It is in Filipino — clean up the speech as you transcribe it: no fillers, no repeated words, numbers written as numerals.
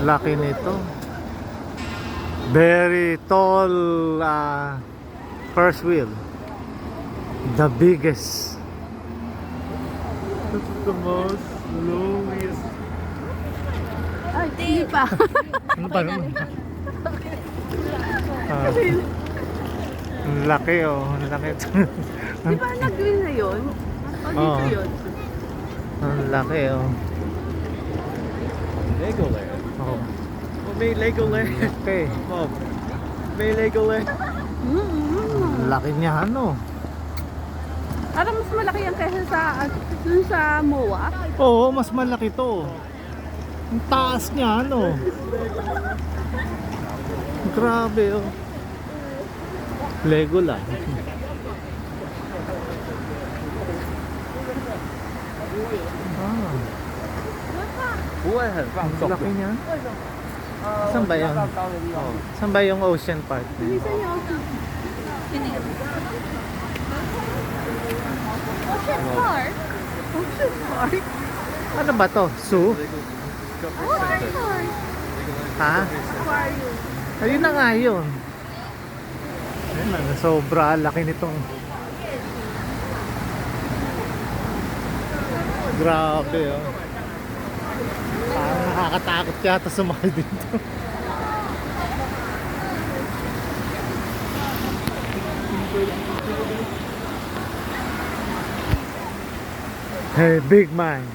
Laki nito. Very tall first wheel. The biggest. That's the most lowest. Ay, hindi pa. Ano ba naman? Ang laki oh. Ang laki. Di ba nag-green na yun? O dito Oo. yun? Ang laki oh. Legoland. Oh. Oh, may Legoland. Laki. Mom, may Legoland. Ang laki niya ano. Parang mas malaki yan kaysa sa dun sa MOA. Oo, mas malaki to. Ang taas niya ano. Grabe oh. Legoland. Ah, 不会很放 ang laki niya. Saan ba yan? 高的地方。 Saan ba yung Ocean Park na yun? Minsan yung Ocean Park? Ocean Park? Ano ba to? Zoo? Ocean Park? Ha? Aquarium. Ayun na nga yun. Ayun na, sobra laki nitong. Grabe oh. Parang nakakatakot yata sumakay dito. Hey, big man.